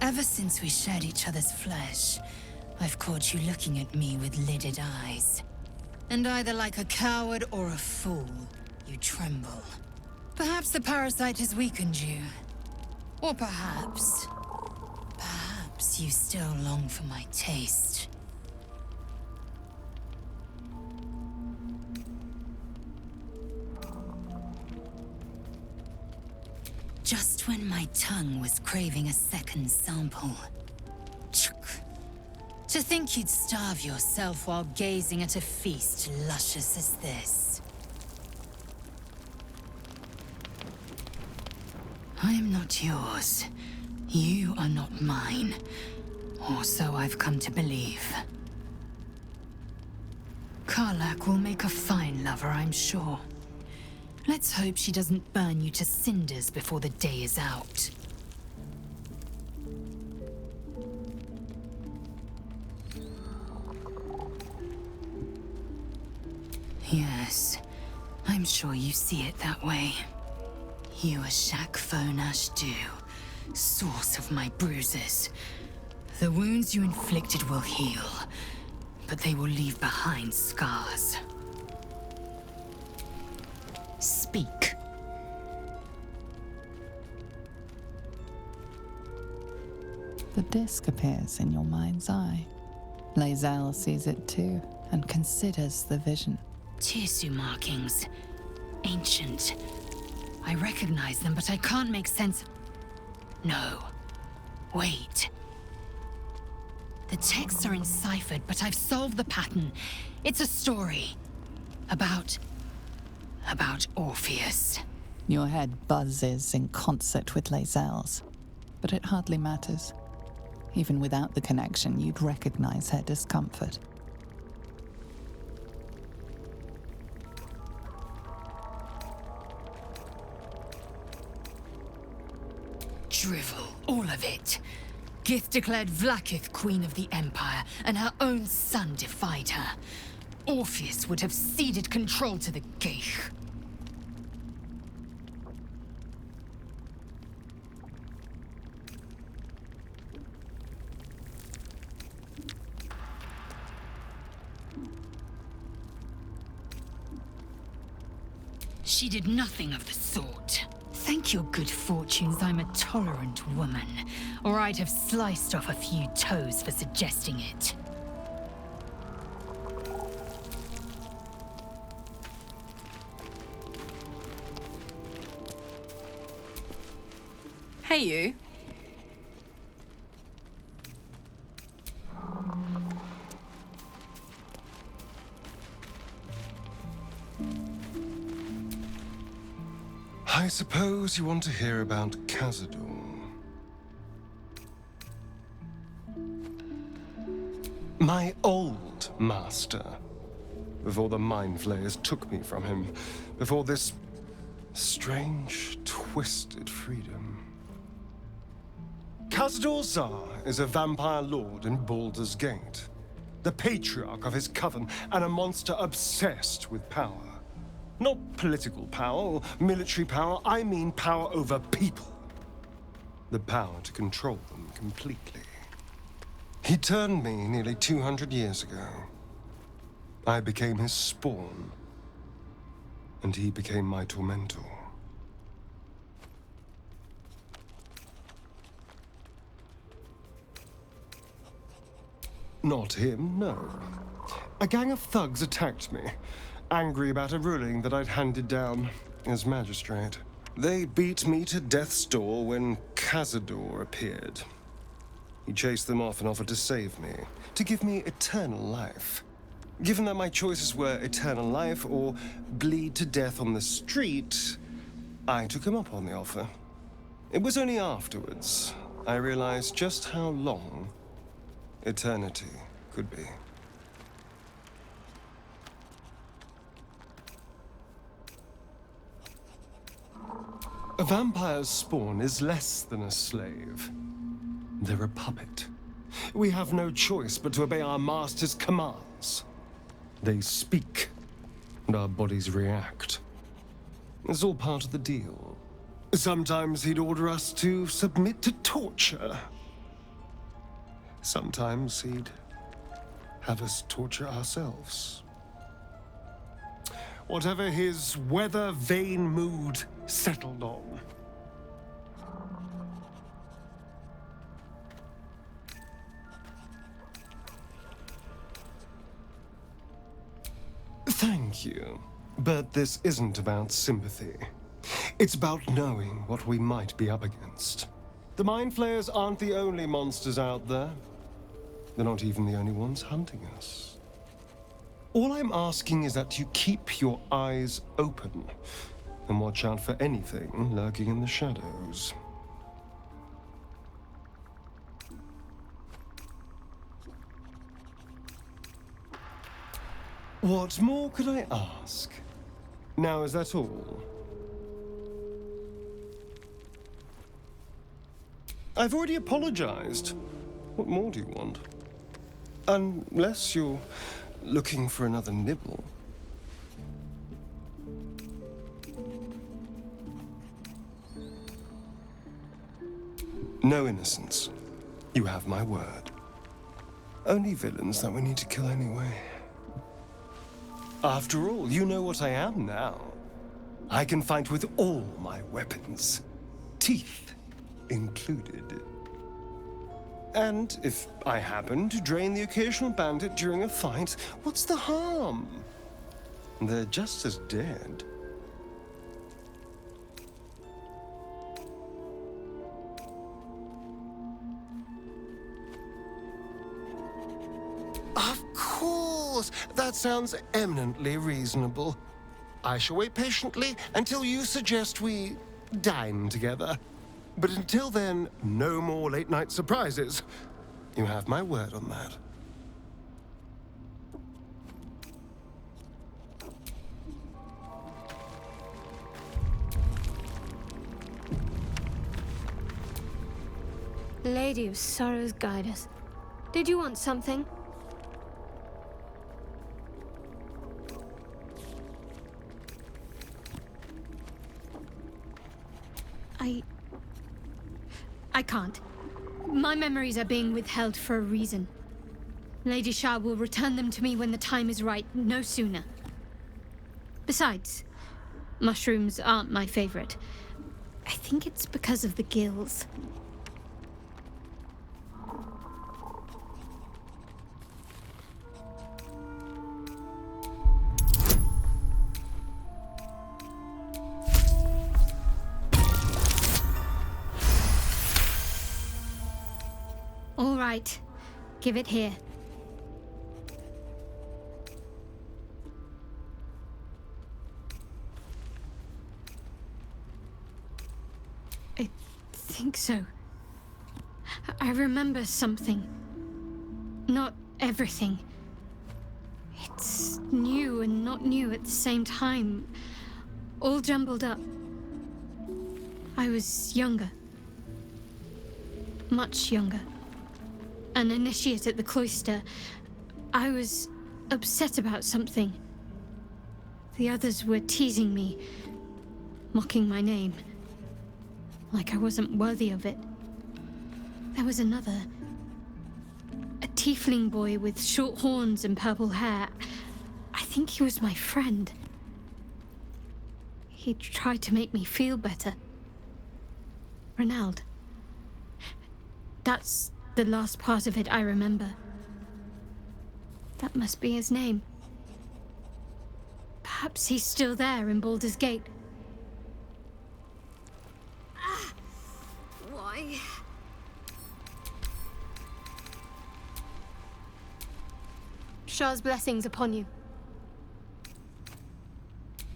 Ever since we shared each other's flesh, I've caught you looking at me with lidded eyes. And either like a coward or a fool, you tremble. Perhaps the parasite has weakened you. Or perhaps you still long for my taste. Just when my tongue was craving a second sample. To think you'd starve yourself while gazing at a feast luscious as this. I am not yours. You are not mine. Or so I've come to believe. Karlach will make a fine lover, I'm sure. Let's hope she doesn't burn you to cinders before the day is out. Yes, I'm sure you see it that way. You are Shak Fonash Du, source of my bruises. The wounds you inflicted will heal, but they will leave behind scars. Speak. The disc appears in your mind's eye. Lae'zel sees it too, and considers the vision. Tirsu markings. Ancient. I recognize them, but I can't make sense. No. Wait. The texts are enciphered, but I've solved the pattern. It's a story. About Orpheus. Your head buzzes in concert with Lae'zel's, but it hardly matters. Even without the connection, you'd recognize her discomfort. Drivel, all of it. Gith declared Vlaakith Queen of the Empire, and her own son defied her. Orpheus would have ceded control to the Geich. She did nothing of the sort. Thank your good fortunes I'm a tolerant woman, or I'd have sliced off a few toes for suggesting it. Hey, you. I suppose you want to hear about Cazador. My old master. Before the Mind Flayers took me from him. Before this strange, twisted freedom. Cazador Zar is a vampire lord in Baldur's Gate. The patriarch of his coven and a monster obsessed with power. Not political power or military power, I mean power over people. The power to control them completely. He turned me nearly 200 years ago. I became his spawn, and he became my tormentor. Not him, no. A gang of thugs attacked me. Angry about a ruling that I'd handed down as magistrate. They beat me to death's door when Cazador appeared. He chased them off and offered to save me, to give me eternal life. Given that my choices were eternal life or bleed to death on the street, I took him up on the offer. It was only afterwards I realized just how long eternity could be. A vampire's spawn is less than a slave. They're a puppet. We have no choice but to obey our master's commands. They speak, and our bodies react. It's all part of the deal. Sometimes he'd order us to submit to torture. Sometimes he'd have us torture ourselves. Whatever his weather-vane mood settled on. Thank you. But this isn't about sympathy. It's about knowing what we might be up against. The Mind Flayers aren't the only monsters out there. They're not even the only ones hunting us. All I'm asking is that you keep your eyes open and watch out for anything lurking in the shadows. What more could I ask? Now, is that all? I've already apologized. What more do you want? Unless you're looking for another nibble. No innocence. You have my word. Only villains that we need to kill anyway. After all, you know what I am now. I can fight with all my weapons, teeth included. And if I happen to drain the occasional bandit during a fight, what's the harm? They're just as dead. Of course! That sounds eminently reasonable. I shall wait patiently until you suggest we dine together. But until then, no more late-night surprises. You have my word on that. Lady of Sorrows, guide us. Did you want something? I can't. My memories are being withheld for a reason. Lady Shah will return them to me when the time is right, no sooner. Besides, mushrooms aren't my favorite. I think it's because of the gills. All right, give it here. I think so. I remember something. Not everything. It's new and not new at the same time. All jumbled up. I was younger. Much younger. An initiate at the cloister. I was upset about something. The others were teasing me, mocking my name, like I wasn't worthy of it. There was another. A tiefling boy with short horns and purple hair. I think he was my friend. He tried to make me feel better. Ronald. That's the last part of it I remember. That must be his name. Perhaps he's still there in Baldur's Gate. Why? Shah's blessings upon you.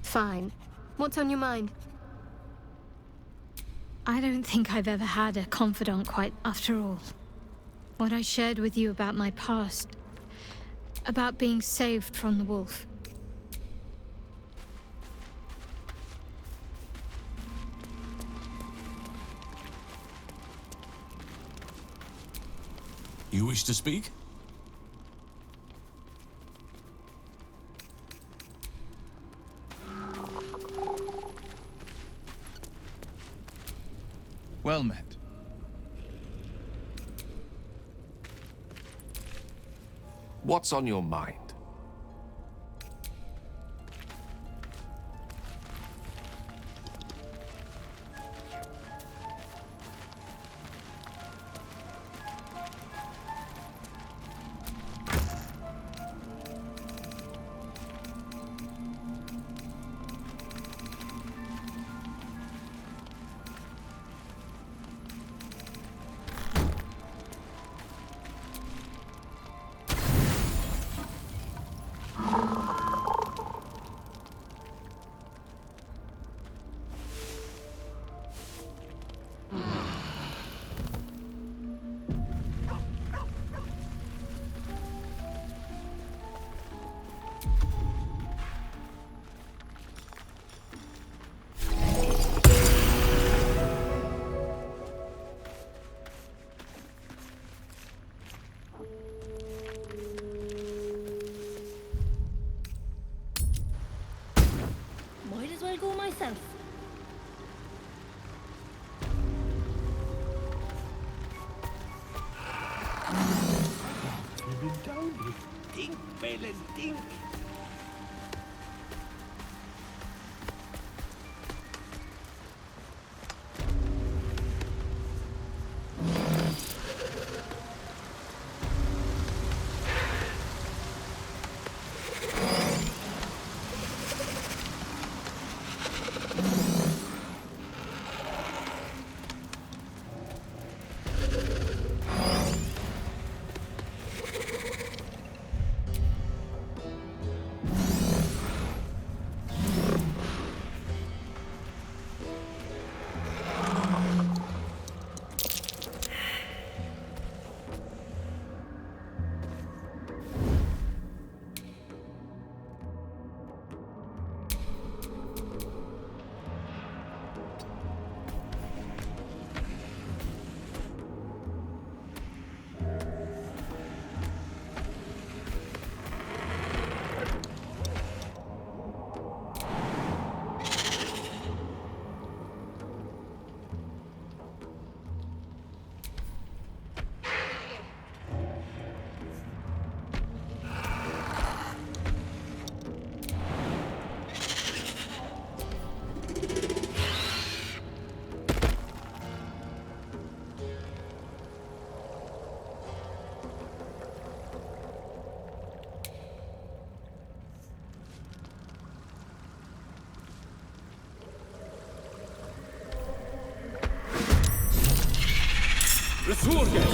Fine. What's on your mind? I don't think I've ever had a confidant quite after all. What I shared with you about my past. About being saved from the wolf. You wish to speak? Well met. What's on your mind? Might as well go myself. Dink, Bellen, dink! Duergar!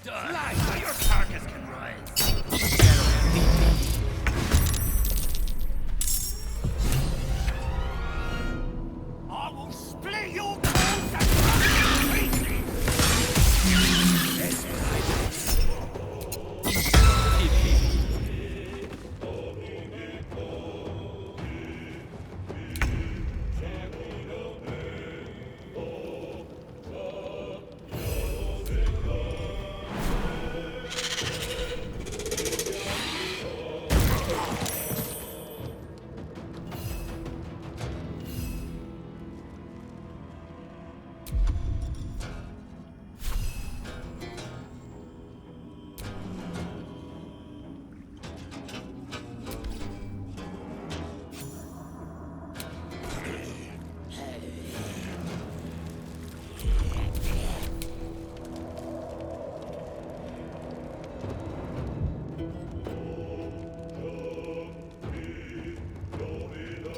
Fly so your carcass can rise! I will split your bones and crush your pieces!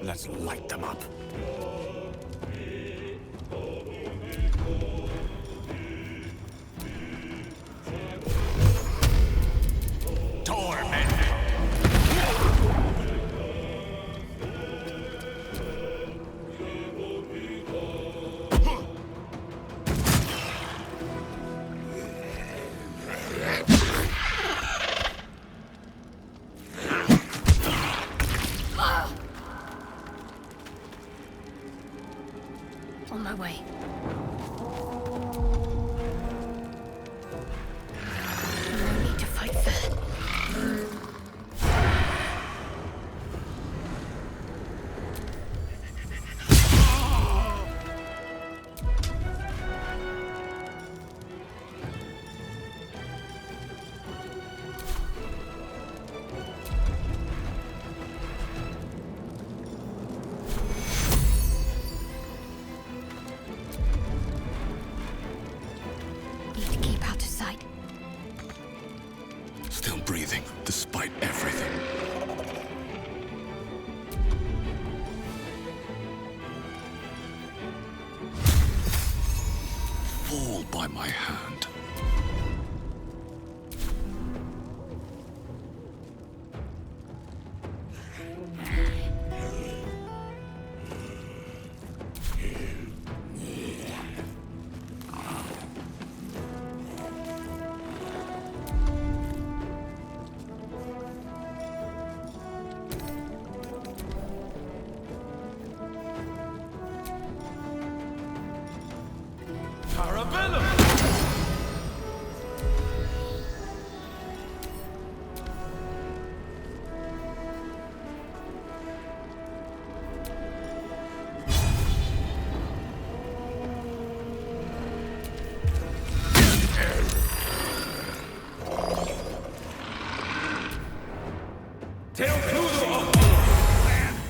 Let's light them up. Torment! On my way. No need to fight fair. by my hand.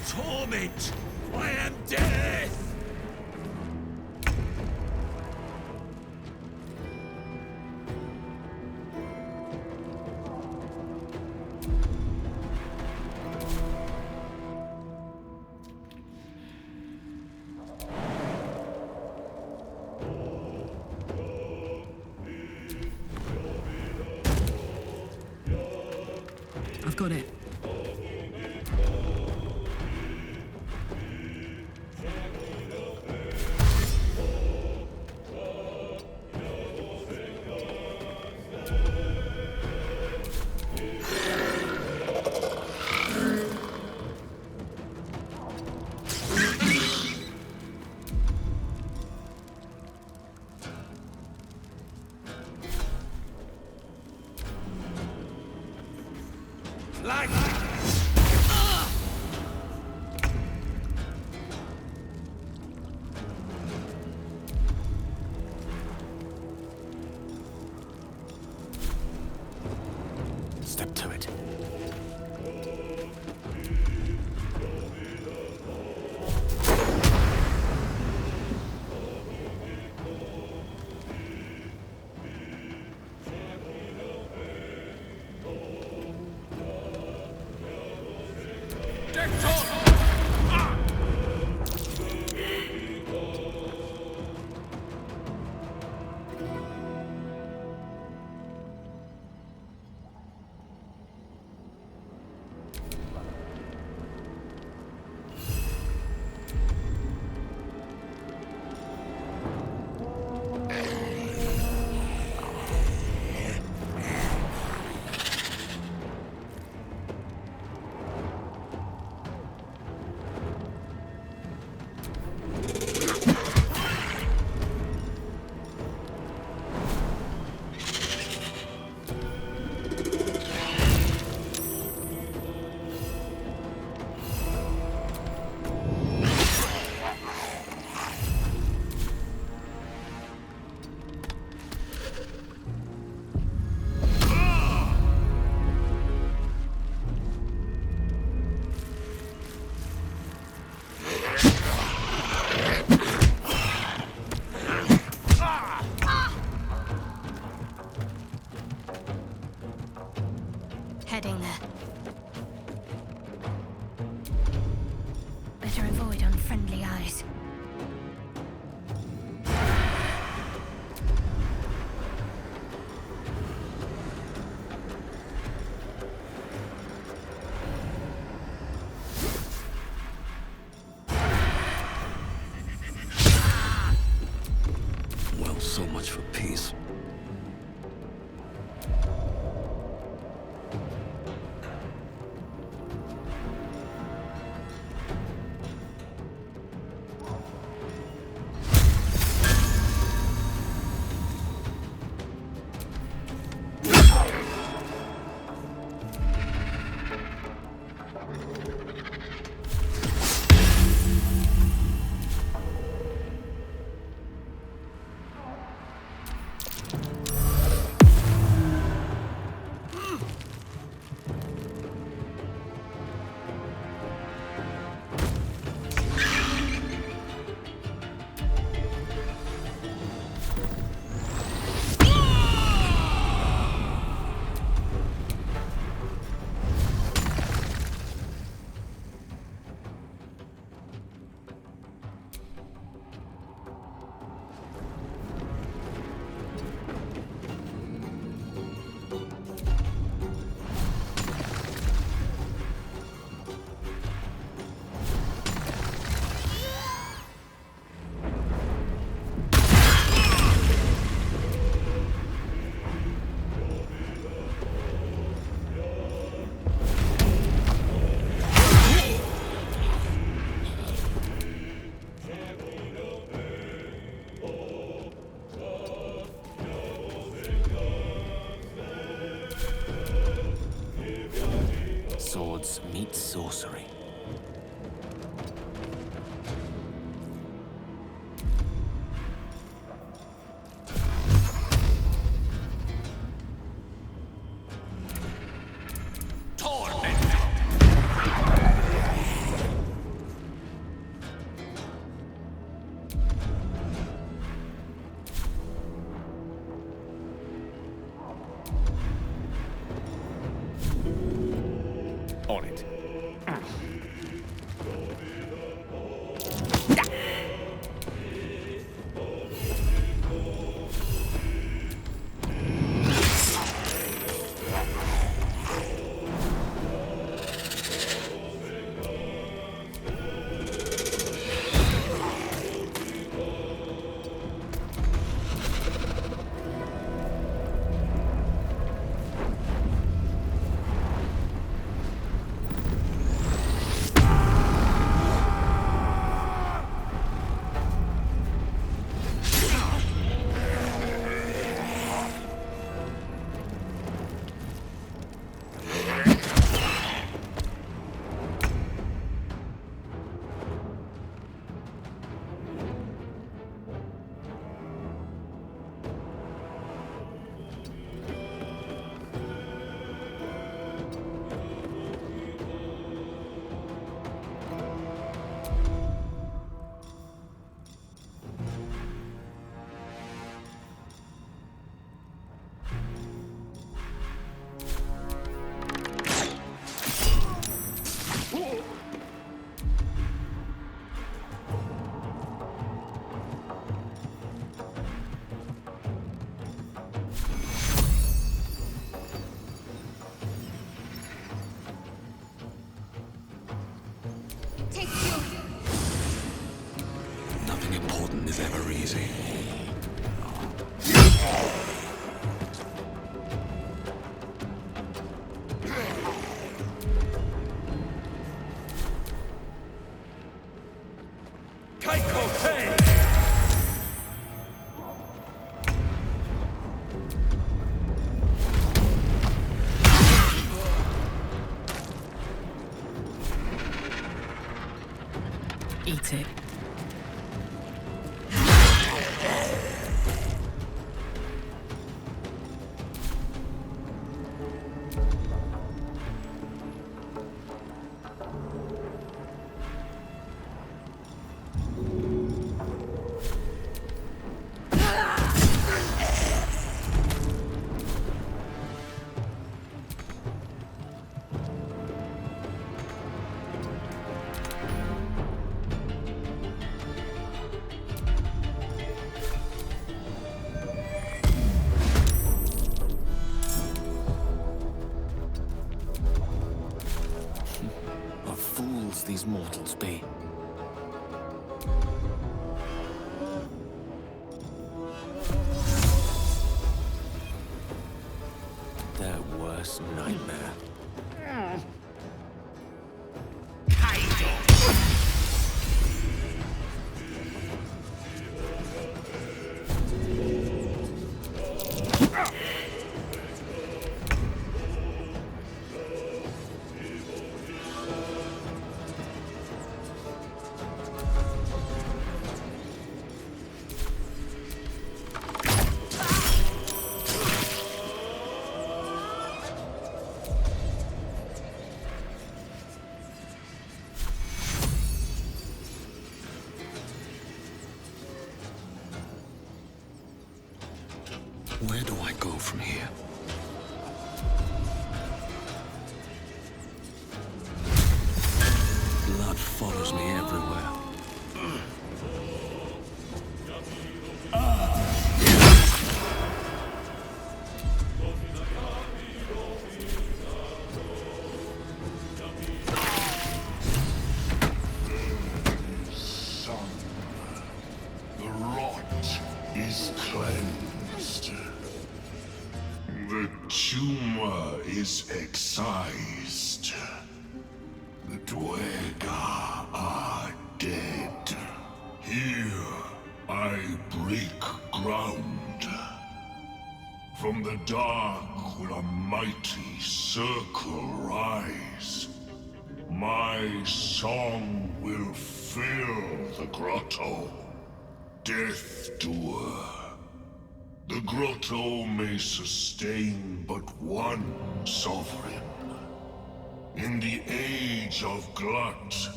Torment! I am death! I've got it. Step to it. Swords meet sorcery. On it. Nothing important is ever easy. Eat it. These mortals be? Their worst nightmare. Where do I go from here? Blood follows me everywhere. Son, the rot is cleansed. The tumor is excised. The Duergar are dead. Here I break ground. From the dark will a mighty circle rise. My song will fill the grotto. Death Doer. The grotto may sustain but one sovereign. In the age of Glut,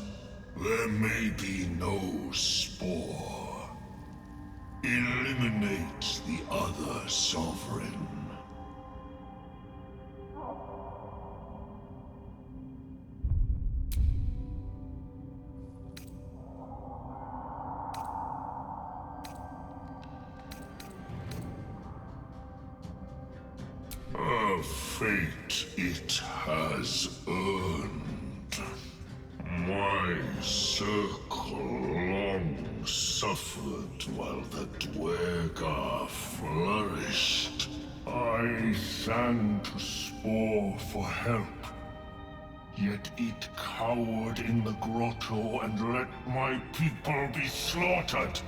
there may be no spore. Eliminate the other sovereign. A fate it has earned. My circle long suffered while the Duergar flourished. I sang to Spore for help. Yet it cowered in the grotto and let my people be slaughtered.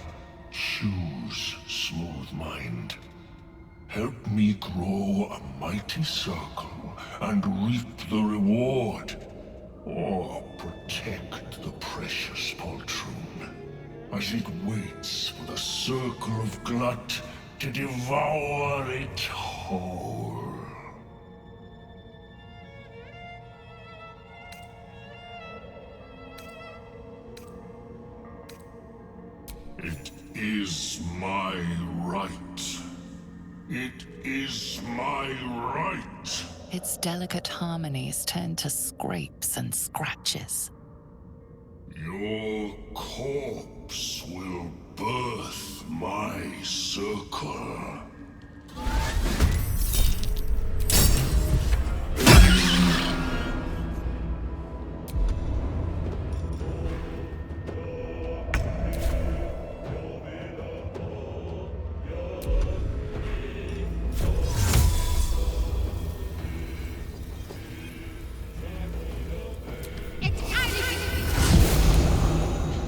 Choose, smooth mind. Help me grow a mighty circle and reap the reward. Or protect the precious poltroon as it waits for the circle of Glut to devour it whole. It is my right. It is my right. Its delicate harmonies turn to scrapes and scratches. Your corpse will birth my circle.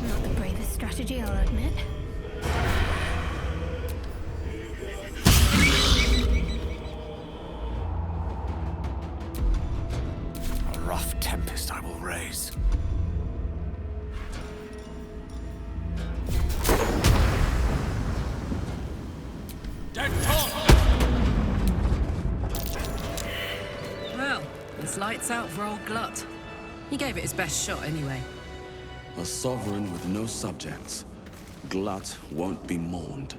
Not the bravest strategy, I'll admit. A rough tempest I will raise. Well, it's lights out for old Glut. He gave it his best shot anyway. A sovereign with no subjects. Glut won't be mourned.